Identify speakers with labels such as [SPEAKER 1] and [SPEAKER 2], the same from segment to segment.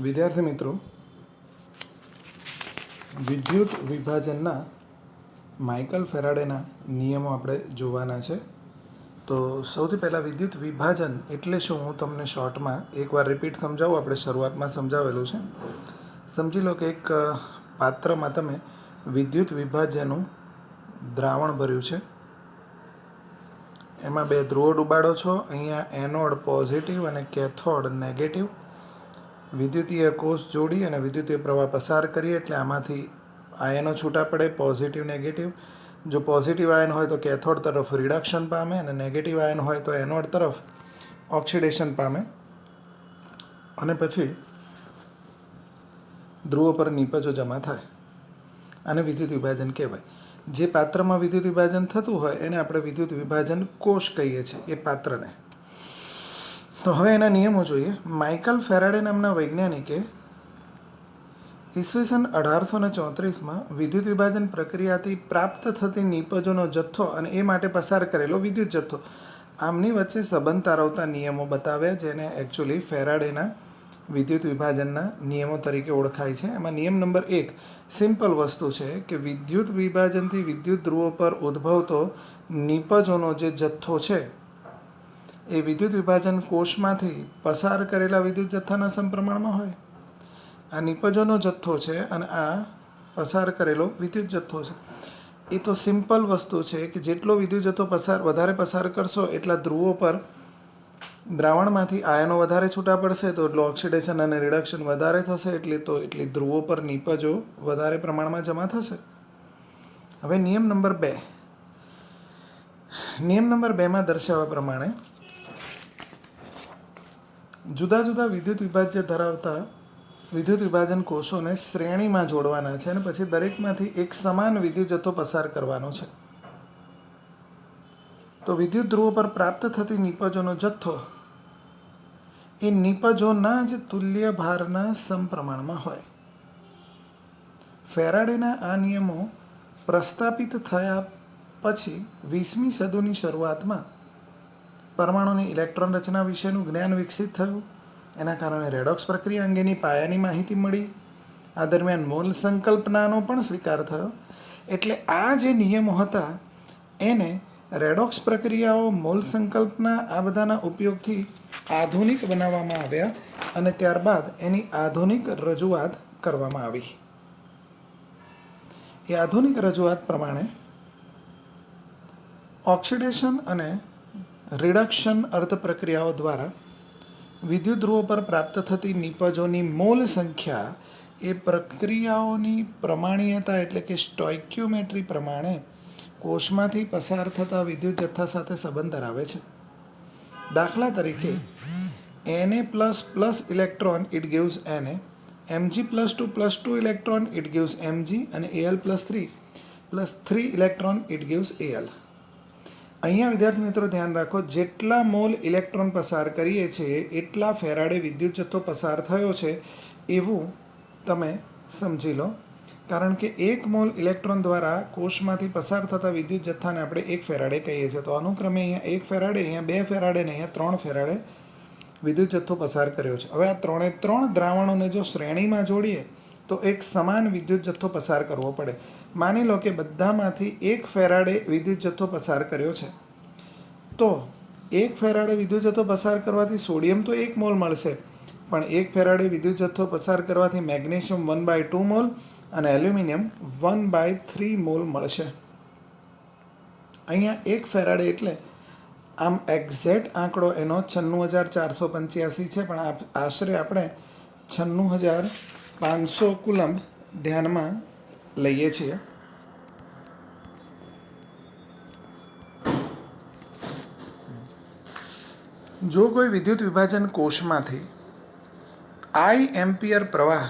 [SPEAKER 1] વિદ્યાર્થી મિત્રો, વિદ્યુત વિભાજનના માઇકલ ફેરાડેના નિયમો આપણે જોવાના છે. તો સૌથી પહેલાં વિદ્યુત વિભાજન એટલે શું, હું તમને શોર્ટમાં એકવાર રિપીટ સમજાવું. આપણે શરૂઆતમાં સમજાવેલું છે. સમજી લો કે એક પાત્રમાં તમે વિદ્યુત વિભાજનનું દ્રાવણ ભર્યું છે. એમાં બે ધ્રુવો ડૂબાડો છો. અહીંયા એનોડ પોઝિટિવ અને કેથોડ નેગેટિવ. વિદ્યુતીય કોષ જોડી અને વિદ્યુતીય પ્રવાહ પસાર કરીએ એટલે આમાંથી આયનો છૂટા પડે, પોઝિટિવ નેગેટિવ. જો પોઝિટિવ આયન હોય તો કેથોડ તરફ રિડક્શન પામે અને નેગેટિવ આયન હોય તો એનોડ તરફ ઓક્સિડેશન પામે અને પછી ધ્રુવો પર નિપજો જમા થાય. આને વિદ્યુત વિભાજન કહેવાય. જે પાત્રમાં વિદ્યુત વિભાજન થતું હોય એને આપણે વિદ્યુત વિભાજન કોષ કહીએ છીએ, એ પાત્રને. તો હવે એના નિયમો જોઈએ. માઇકલ ફેરાડે નામના વૈજ્ઞાનિકે ઈસવીસન 1834માં વિદ્યુત વિભાજન પ્રક્રિયાથી પ્રાપ્ત થતી નિપજોનો જથ્થો અને એ માટે પસાર કરેલો વિદ્યુત જથ્થો, આમની વચ્ચે સંબંધ તારવતા નિયમો બતાવ્યા, જેને એકચ્યુઅલી ફેરાડેના વિદ્યુત વિભાજનના નિયમો તરીકે ઓળખાય છે. એમાં નિયમ નંબર 1 સિમ્પલ વસ્તુ છે કે વિદ્યુત વિભાજનથી વિદ્યુત ધ્રુવો પર ઉદ્ભવતો નિપજોનો જે જથ્થો છે એ વિદ્યુત વિભાજન કોષમાંથી પસાર કરેલા વિદ્યુત જથ્થાના સમપ્રમાણમાં હોય. આ નિપજોનો જથ્થો છે અને આ પસાર કરેલો વિદ્યુત જથ્થો છે. એ તો સિમ્પલ વસ્તુ છે કે જેટલો વિદ્યુત જથ્થો વધારે પસાર કરશો એટલા ધ્રુવો પર દ્રાવણમાંથી આયનો વધારે છૂટા પડશે, તો એટલું ઓક્સિડેશન અને રિડક્શન વધારે થશે, એટલી ધ્રુવો પર નિપજો વધારે પ્રમાણમાં જમા થશે. હવે નિયમ નંબર 2. નિયમ નંબર 2માં દર્શાવ્યા પ્રમાણે જુદા જુદા વિદ્યુત વિભાજ્ય ધરાવતા વિદ્યુત વિભાજન કોષોને શ્રેણીમાં જોડવાના છે અને પછી દરેકમાંથી એક સમાન વિદ્યુત જથ્થો પસાર કરવાનો છે. તો વિદ્યુત ધ્રુવો પર પ્રાપ્ત થતી નિપજોનો જથ્થો એ નિપજોના જ તુલ્ય ભારના સમપ્રમાણમાં હોય. ફેરાડેના આ નિયમો પ્રસ્થાપિત થયા પછી 20મી સદીની શરૂઆતમાં પરમાણુની ઇલેક્ટ્રોન રચના વિશેનું જ્ઞાન વિકસિત થયું. એના કારણે રેડોક્સ પ્રક્રિયા અંગેની પાયાની માહિતી મળી. આ દરમિયાન મોલ સંકલ્પનાનો પણ સ્વીકાર થયો. એટલે આ જે નિયમો હતા એને રેડોક્સ પ્રક્રિયાઓ, મોલ સંકલ્પના, આ બધાના ઉપયોગથી આધુનિક બનાવવામાં આવ્યા અને ત્યારબાદ એની આધુનિક રજૂઆત કરવામાં આવી. એ આધુનિક રજૂઆત પ્રમાણે ઓક્સિડેશન અને રિડક્શન અર્ધ પ્રક્રિયાઓ દ્વારા વિદ્યુત ધ્રુવો પર પ્રાપ્ત થતી નિપજોની મોલ સંખ્યા એ પ્રક્રિયાઓની પ્રમાણિયતા એટલે કે સ્ટોઇક્યોમેટ્રી પ્રમાણે કોષમાંથી પસાર થતા વિદ્યુત જથ્થા સાથે સંબંધ ધરાવે છે. દાખલા તરીકે Na++ electron it gives Na, Mg+2+2 electron it gives Mg અને Al+3+3 electron it gives Al. અહીંયા વિદ્યાર્થી મિત્રો ધ્યાન રાખો, જેટલા મોલ ઇલેક્ટ્રોન પસાર કરીએ છીએ એટલા ફેરાડે વિદ્યુત જથ્થો પસાર થયો છે એવું તમે સમજી લો. કારણ કે 1 મોલ ઇલેક્ટ્રોન દ્વારા કોષમાંથી પસાર થતા વિદ્યુત જથ્થાને આપણે 1 ફેરાડે કહીએ છીએ. તો અનુક્રમે અહીંયા 1 ફેરાડે, અહીંયા 2 ફેરાડે ને અહીંયા 3 ફેરાડે વિદ્યુત જથ્થો પસાર કર્યો છે. હવે આ 3 દ્રાવણોને જો શ્રેણીમાં જોડીએ તો એક સમાન વિદ્યુત જથ્થો પસાર કરવો પડે. માની લો કે બધામાંથી 1 ફેરાડે વિદ્યુત જથ્થો પસાર કર્યો છે. તો 1 ફેરાડે વિદ્યુત જથ્થો પસાર કરવાથી સોડિયમ તો 1 મોલ મળશે, પણ 1 ફેરાડે વિદ્યુત જથ્થો પસાર કરવાથી મેગ્નેશિયમ 1/2 મોલ અને એલ્યુમિનિયમ 1/3 મોલ મળશે. અહીંયા 1 ફેરાડે એટલે આમ એક્ઝેક્ટ આંકડો એનો 96,485 છે, પણ આશરે આપણે 96,500 કુલમ્બ ધ્યાનમાં લઈએ છીએ. જો કોઈ વિદ્યુત વિભાજન કોષમાંથી I એમ્પિયર પ્રવાહ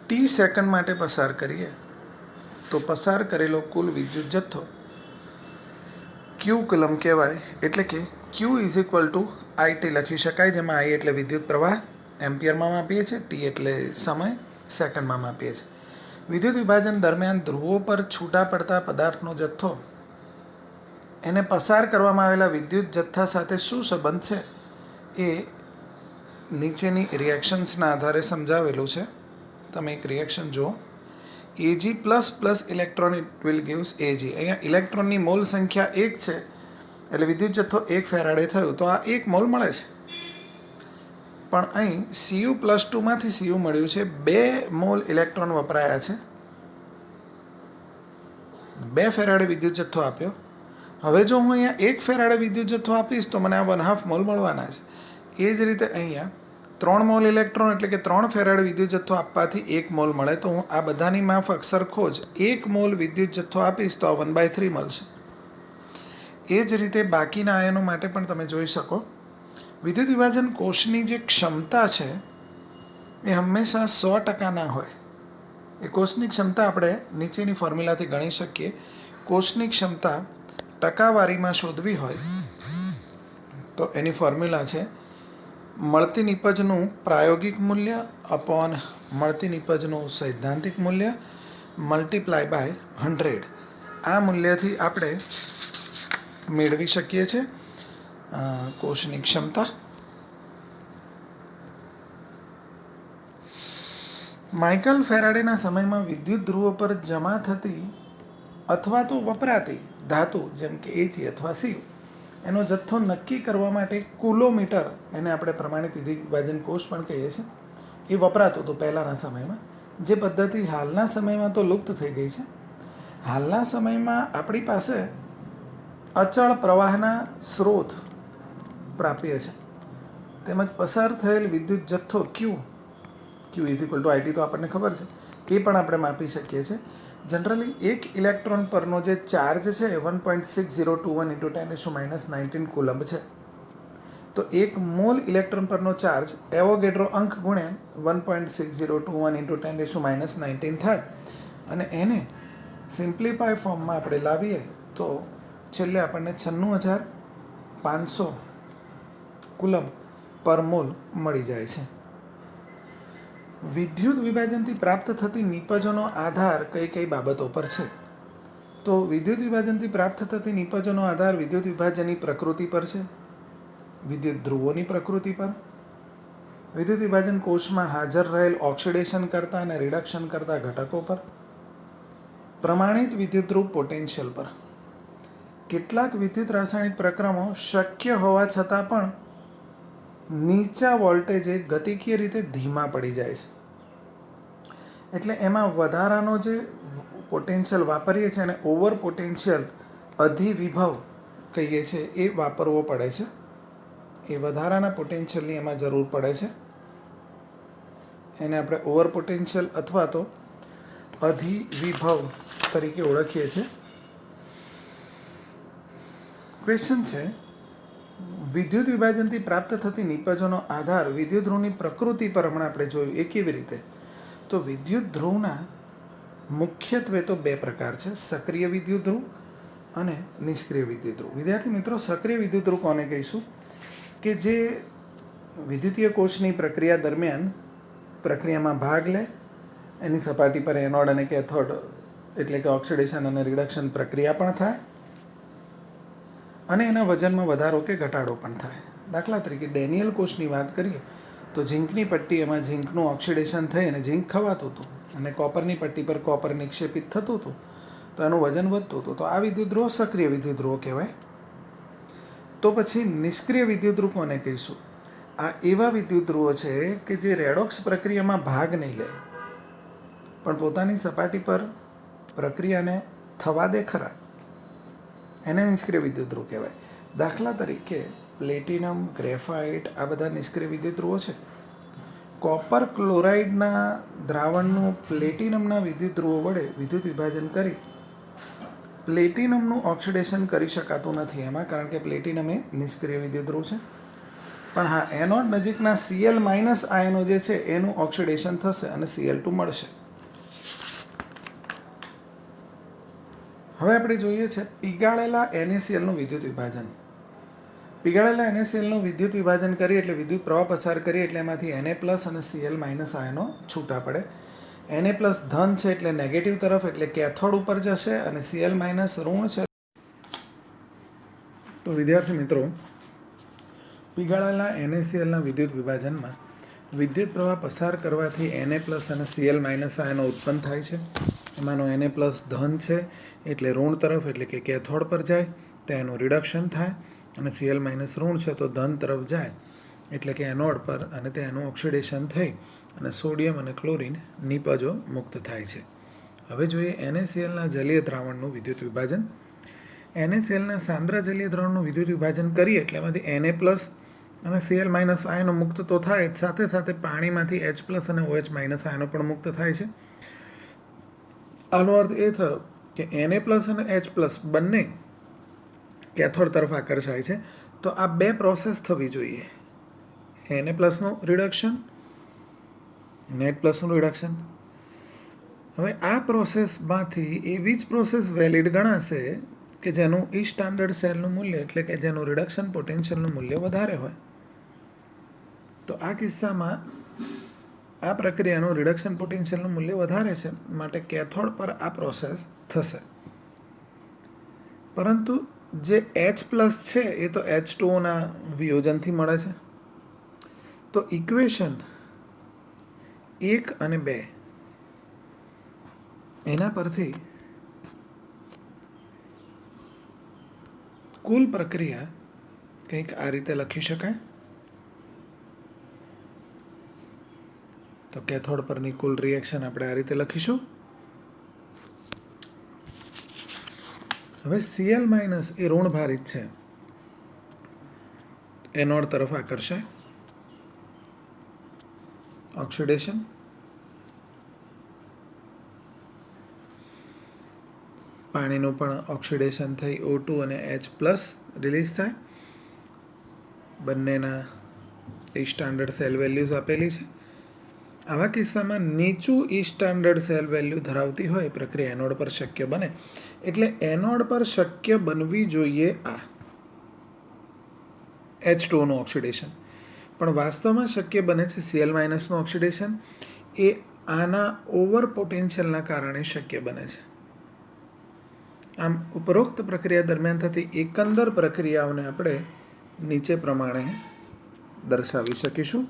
[SPEAKER 1] t સેકન્ડ માટે પસાર કરીએ તો પસાર કરેલો કુલ વિદ્યુત જથ્થો Q કુલમ્બ કહેવાય. એટલે કે Q = IT લખી શકાય, જેમાં I એટલે વિદ્યુત પ્રવાહ એમ્પિયરમાં માપીએ છીએ, T એટલે સમય સેકન્ડમાં માપીએ છીએ. વિદ્યુત વિભાજન દરમિયાન ધ્રુવો પર છૂટા પડતા પદાર્થનો જથ્થો એને પસાર કરવામાં આવેલા વિદ્યુત જથ્થા સાથે શું સંબંધ છે એ નીચેની રિએક્શન્સના આધારે સમજાવેલું છે. તમે એક રિએક્શન જુઓ. Ag plus plus electron it will gives Ag. અહીંયા ઇલેક્ટ્રોનની મોલ સંખ્યા 1 છે, એટલે વિદ્યુત જથ્થો 1 ફેરાડે થયું, તો આ 1 મોલ મળે છે. પણ અહીં Cu+2 માંથી Cu મળ્યું છે, 2 મોલ ઇલેક્ટ્રોન વપરાયા છે, 2 ફેરાડે વિદ્યુત જથ્થો આપ્યો. હવે જો હું અહીંયા 1 ફેરાડે વિદ્યુત જથ્થો આપીશ તો મને આ 1/2 મોલ મળવાના છે. એ જ રીતે અહીંયા 3 મોલ ઇલેક્ટ્રોન એટલે કે 3 ફેરાડે વિદ્યુત જથ્થો આપવાથી 1 મોલ મળે. તો હું આ બધાની માફક સરખો જ 1 મોલ વિદ્યુત જથ્થો આપીશ તો આ 1/3 મળશે. એ જ રીતે બાકીના આયનો માટે પણ તમે જોઈ શકો. વિદ્યુત વિભાજન કોષની જે ક્ષમતા છે એ હંમેશા 100% ના હોય. એ કોષની ક્ષમતા આપણે નીચેની ફોર્મ્યુલાથી ગણી શકીએ. કોષની ક્ષમતા ટકાવારીમાં શોધવી હોય તો એની ફોર્મ્યુલા છે મળતી નિપજનું પ્રાયોગિક મૂલ્ય અપોન મળતી નિપજનું સૈદ્ધાંતિક મૂલ્ય મલ્ટીપ્લાય બાય 100. આ મૂલ્યથી આપણે મેળવી શકીએ છીએ કોષની ક્ષમતા. માઇકલ ફેરાડેના સમયમાં વિદ્યુત ધ્રુવો પર જમા થતી અથવા તો વપરાતી ધાતુ જેમ કે Ag અથવા Cu એનો જથ્થો નક્કી કરવા માટે કુલોમીટર, એને આપણે પ્રમાણિત વિદ્યુત વિભાજન કોષ પણ કહીએ છીએ, એ વપરાતું હતું પહેલાંના સમયમાં. જે પદ્ધતિ હાલના સમયમાં તો લુપ્ત થઈ ગઈ છે. હાલના સમયમાં આપણી પાસે અચળ પ્રવાહના સ્ત્રોત પ્રાપ્ય છે, તેમજ પસાર થયેલ વિદ્યુત જથ્થો Q IT તો આપણને ખબર છે, એ પણ આપણે માપી શકીએ છીએ. જનરલી 1 ઇલેક્ટ્રોન પરનો જે ચાર્જ છે એ 1.6021 × 10⁻⁹ કુલમ્બ છે. તો 1 મોલ ઇલેક્ટ્રોન પરનો ચાર્જ એવોગેડ્રો અંક ગુણ્યા 1.6021 × 10⁻⁹ થાય. અને એને સિમ્પ્લિફાય ફોર્મમાં આપણે લાવીએ તો છેલ્લે આપણને 96,500 કુલમ્બ પર મોલ મળી જાય છે. વિદ્યુત વિભાજનથી પ્રાપ્ત થતી નિપજોનો આધાર કઈ કઈ બાબતો પર છે? તો વિદ્યુત વિભાજનથી પ્રાપ્ત થતી નિપજોનો આધાર વિદ્યુત વિભાજનની પ્રકૃતિ પર છે, વિદ્યુત ધ્રુવોની પ્રકૃતિ પર, વિદ્યુત વિભાજન કોષમાં હાજર રહેલ ઓક્સિડેશન કરતા અને રિડક્શન કરતા ઘટકો પર, પ્રમાણિત વિદ્યુત ધ્રુવ પોટેન્શિયલ પર. કેટલાક વિદ્યુત રાસાયણિક પ્રક્રમો શક્ય હોવા છતાં પણ નીચા વોલ્ટેજે ગતિકીય રીતે ધીમા પડી જાય છે, એટલે એમાં વધારાનો જે પોટેન્શિયલ વાપરીએ છીએ અને ઓવર પોટેન્શિયલ અધિવિભવ કહીએ છીએ એ વાપરવો પડે છે. એ વધારાના પોટેન્શિયલની એમાં જરૂર પડે છે. એને આપણે ઓવર પોટેન્શિયલ અથવા તો અધિવિભવ તરીકે ઓળખીએ છીએ. ક્વેશ્ચન છે, વિદ્યુત વિભાજનથી પ્રાપ્ત થતી નિપજોનો આધાર વિદ્યુત ધ્રુવની પ્રકૃતિ પર હમણાં આપણે જોયું. એ કેવી રીતે? તો વિદ્યુત ધ્રુવના મુખ્યત્વે તો 2 પ્રકાર છે, સક્રિય વિદ્યુત ધ્રુવ અને નિષ્ક્રિય વિદ્યુત ધ્રુવ. વિદ્યાર્થી મિત્રો, સક્રિય વિદ્યુત ધ્રુવ કોને કહીશું? કે જે વિદ્યુતીય કોષની પ્રક્રિયા દરમિયાન પ્રક્રિયામાં ભાગ લે, એની સપાટી પર એનોડ અને કેથોડ એટલે કે ઓક્સિડેશન અને રિડક્શન પ્રક્રિયા પણ થાય અને એના વજનમાં વધારો કે ઘટાડો પણ થાય. દાખલા તરીકે ડેનિયલ કોષની વાત કરીએ તો ઝીંકની પટ્ટી, એમાં ઝીંકનું ઓક્સિડેશન થઈ અને ઝીંક ખવાતું હતું અને કોપરની પટ્ટી પર કોપર નિક્ષેપિત થતું હતું, તો એનું વજન વધતું હતું. તો આ વિદ્યુત ધ્રુવો સક્રિય વિદ્યુત ધ્રુવો કહેવાય. તો પછી નિષ્ક્રિય વિદ્યુત ધ્રુવ કોને કહીશું? આ એવા વિદ્યુત ધ્રુવો છે કે જે રેડોક્સ પ્રક્રિયામાં ભાગ નહીં લે પણ પોતાની સપાટી પર પ્રક્રિયાને થવા દે ખરા, એને નિષ્ક્રિય વિદ્યુત ધ્રુવ કહેવાય. દાખલા તરીકે પ્લેટિનમ, ગ્રેફાઇટ આ બધા નિષ્ક્રિય વિદ્યુત ધ્રુવો છે. કોપર ક્લોરાઇડના દ્રાવણનું પ્લેટિનમના વિદ્યુત ધ્રુવો વડે વિદ્યુત વિભાજન કરી પ્લેટિનમનું ઓક્સિડેશન કરી શકાતું નથી એમાં, કારણ કે પ્લેટિનમ એ નિષ્ક્રિય વિદ્યુત ધ્રુવ છે. પણ હા, એનોડ નજીકના Cl- આયનો જે છે એનું ઓક્સિડેશન થશે અને Cl2 મળશે. હવે આપણે જોઈએ છે પીગાળેલા NaClનું વિદ્યુત વિભાજન. પીગાળેલા NaClનું વિદ્યુત વિભાજન કરીએ એટલે વિદ્યુત પ્રવાહ પસાર કરીએ એટલે એમાંથી Na+ અને Cl- આયનો છૂટા પડે. Na+ ધન છે એટલે નેગેટિવ તરફ એટલે કેથોડ ઉપર જશે અને Cl- ઋણ છે. તો વિદ્યાર્થી મિત્રો, પીગાળેલા NaClના વિદ્યુત વિભાજનમાં વિદ્યુત પ્રવાહ પસાર કરવાથી Na પ્લસ અને Cl માઇનસ આયનો ઉત્પન્ન થાય છે. એમાંનો Na પ્લસ ધન છે એટલે ઋણ તરફ એટલે કે કેથોડ પર જાય તો એનું રિડક્શન થાય, અને Cl માઇનસ ઋણ છે તો ધન તરફ જાય એટલે કે એનોડ પર, અને તેનું ઓક્સિડેશન થઈ અને સોડિયમ અને ક્લોરિન નિપજો મુક્ત થાય છે. હવે જોઈએ NaClના જલીય દ્રાવણનું વિદ્યુત વિભાજન. NaClના સાંદ્ર જલીય દ્રાવણનું વિદ્યુત વિભાજન કરીએ એટલે એમાંથી Na પ્લસ અને Cl માઇનસ આયનો મુક્ત તો થાય જ, સાથે સાથે પાણીમાંથી H પ્લસ અને OH માઇનસ આયનો પણ મુક્ત થાય છે. આનો અર્થ એ થયો કે Na પ્લસ અને H પ્લસ બંને કેથોડ તરફ આકર્ષાય છે. તો આ બે પ્રોસેસ થવી જોઈએ, Na પ્લસનું રિડક્શન, નેટ પ્લસનું રિડક્શન. હવે આ પ્રોસેસમાંથી એવી જ પ્રોસેસ વેલિડ ગણાશે કે જેનું ઈ સ્ટાન્ડર્ડ સેલનું મૂલ્ય એટલે કે જેનું રિડક્શન પોટેન્શિયલનું મૂલ્ય વધારે હોય. તો આ કિસ્સામાં આ પ્રક્રિયાનું રિડક્શન પોટેન્શિયલનું મૂલ્ય વધારે છે, માટે કેથોડ પર આ પ્રોસેસ થશે. પરંતુ જે H પ્લસ છે એ તો H2O વિયોજનથી મળે છે. તો ઇક્વેશન 1 અને 2 એના પરથી કુલ પ્રક્રિયા કંઈક આ રીતે લખી શકાય. તો કેથોડ પરની કુલ રિએક્શન આપણે આ રીતે લખીશું. હવે Cl માઇનસ એ ઋણ ભારિત છે, એનોડ તરફ આકર્ષાય, ઓક્સિડેશન, પાણીનું પણ ઓક્સિડેશન થઈ O2 અને H પ્લસ રિલીઝ થાય. બંનેના ઈ સ્ટાન્ડર્ડ સેલ વેલ્યુઝ આપેલી છે. આવા કિસ્સામાં નીચું ઈ સ્ટાન્ડર્ડ સેલ વેલ્યુ ધરાવતી હોય પ્રક્રિયા એનોડ પર શક્ય બને. એટલે એનોડ પર શક્ય બનવી જોઈએ આ H2O નું ઓક્સિડેશન, પણ વાસ્તવમાં શક્ય બને છે Cl માઇનસનું ઓક્સિડેશન. એ આના ઓવર પોટેન્શિયલના કારણે શક્ય બને છે. આમ ઉપરોક્ત પ્રક્રિયા દરમિયાન થતી એકંદર પ્રક્રિયાઓને આપણે નીચે પ્રમાણે દર્શાવી શકીશું.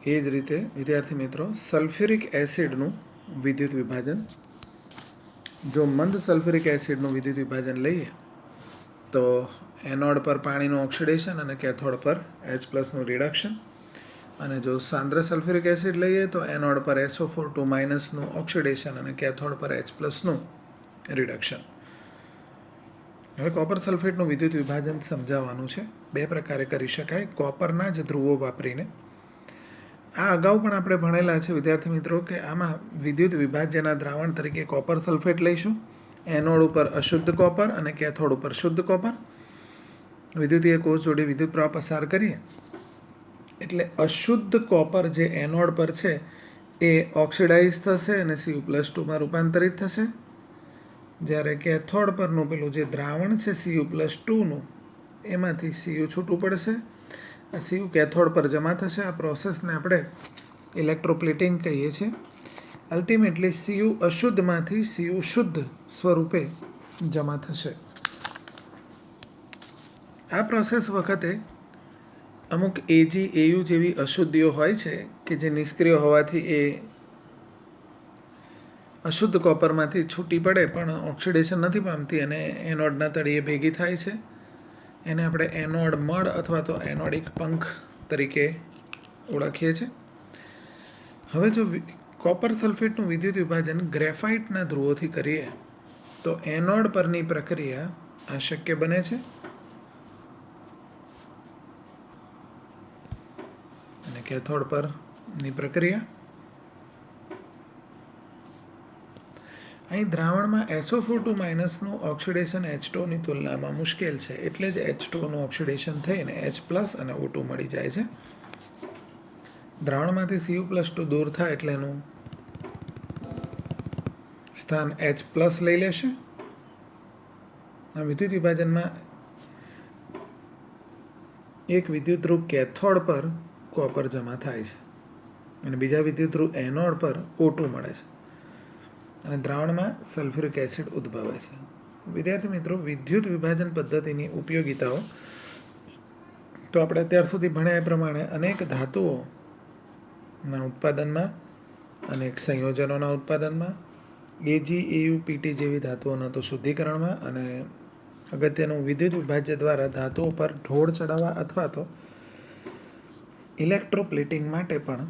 [SPEAKER 1] એ જ રીતે વિદ્યાર્થી મિત્રો, સલ્ફ્યુરિક એસિડનું વિદ્યુત વિભાજન. જો મંદ સલ્ફ્યુરિક એસિડનું વિદ્યુત વિભાજન લઈએ તો એનોડ પર પાણીનું ઓક્સિડેશન અને કેથોડ પર H પ્લસનું રિડક્શન. અને જો સાંદ્ર સલ્ફ્યુરિક એસિડ લઈએ તો એનોડ પર SO4 માઇનસનું ઓક્સિડેશન અને કેથોડ પર H પ્લસનું રિડક્શન. હવે કોપર સલ્ફેટનું વિદ્યુત વિભાજન સમજાવવાનું છે. બે પ્રકારે કરી શકાય કોપરના જ ધ્રુવો વાપરીને. આ અગાઉ પણ આપણે ભણેલા છે વિદ્યાર્થી મિત્રો કે આમાં વિદ્યુત વિભાજ્યના દ્રાવણ તરીકે કોપર સલ્ફેટ લઈશું. એનોડ ઉપર અશુદ્ધ કોપર અને કેથોડ ઉપર શુદ્ધ કોપર. વિદ્યુતીય કોષ જોડે વિદ્યુત પ્રવાહ પસાર કરીએ એટલે અશુદ્ધ કોપર જે એનોડ પર છે એ ઓક્સિડાઇઝ થશે અને Cu+2માં રૂપાંતરિત થશે. જ્યારે કેથોડ પરનું પેલું જે દ્રાવણ છે Cu+2નું એમાંથી Cu છૂટું પડશે. આ Cu કેથોડ પર જમા થશે. આ પ્રોસેસને આપણે ઇલેક્ટ્રોપ્લેટિંગ કહીએ છીએ. અલ્ટિમેટલી Cu અશુદ્ધમાંથી Cu શુદ્ધ સ્વરૂપે જમા થશે. આ પ્રોસેસ વખતે અમુક Ag Au જેવી અશુદ્ધિઓ હોય છે કે જે નિષ્ક્રિય હોવાથી એ અશુદ્ધ કોપરમાંથી છૂટી પડે પણ ઓક્સિડેશન નથી પામતી અને એનોડના તળિયે ભેગી થાય છે. એને આપણે એનોડ મડ અથવા તો એનોડિક પંખ તરીકે ઓળખીએ છીએ. હવે જો કોપર સલ્ફેટનું વિદ્યુત વિભાજન ગ્રેફાઇટના ધ્રુવોથી કરીએ તો એનોડ પરની પ્રક્રિયા આ શક્ય બને છે. અને કેથોડ પરની પ્રક્રિયા અહીં દ્રાવણમાં SO4 માઇનસનું ઓક્સિડેશન H2ની તુલનામાં મુશ્કેલ છે, એટલે જ H2નું ઓક્સિડેશન થઈને H પ્લસ અને O2 મળી જાય છે. દ્રાવણમાંથી Cu+2 દૂર થાય એટલે એનું સ્થાન H પ્લસ લઈ લેશે. આ વિદ્યુત વિભાજનમાં એક વિદ્યુત ધ્રુવ કેથોડ પર કોપર જમા થાય છે અને બીજા વિદ્યુત ધ્રુવ એનોડ પર O2 મળે છે અને દ્રાવણમાં સલ્ફ્યુરિક એસિડ ઉદ્ભવે છે. વિદ્યાર્થી મિત્રો, વિદ્યુત વિભાજન પદ્ધતિની ઉપયોગિતાઓ તો આપણે અત્યાર સુધી ભણ્યા એ પ્રમાણે અનેક ધાતુઓના ઉત્પાદનમાં, અનેક સંયોજનોના ઉત્પાદનમાં, એજી, એયુ, પીટી જેવી ધાતુઓના તો શુદ્ધિકરણમાં, અને અગત્યનું વિદ્યુત વિભાજ્ય દ્વારા ધાતુઓ પર ઢોળ ચડાવવા અથવા તો ઇલેક્ટ્રોપ્લેટિંગ માટે પણ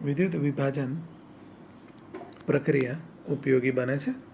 [SPEAKER 1] વિદ્યુત વિભાજન પ્રક્રિયા ઉપયોગી બને છે.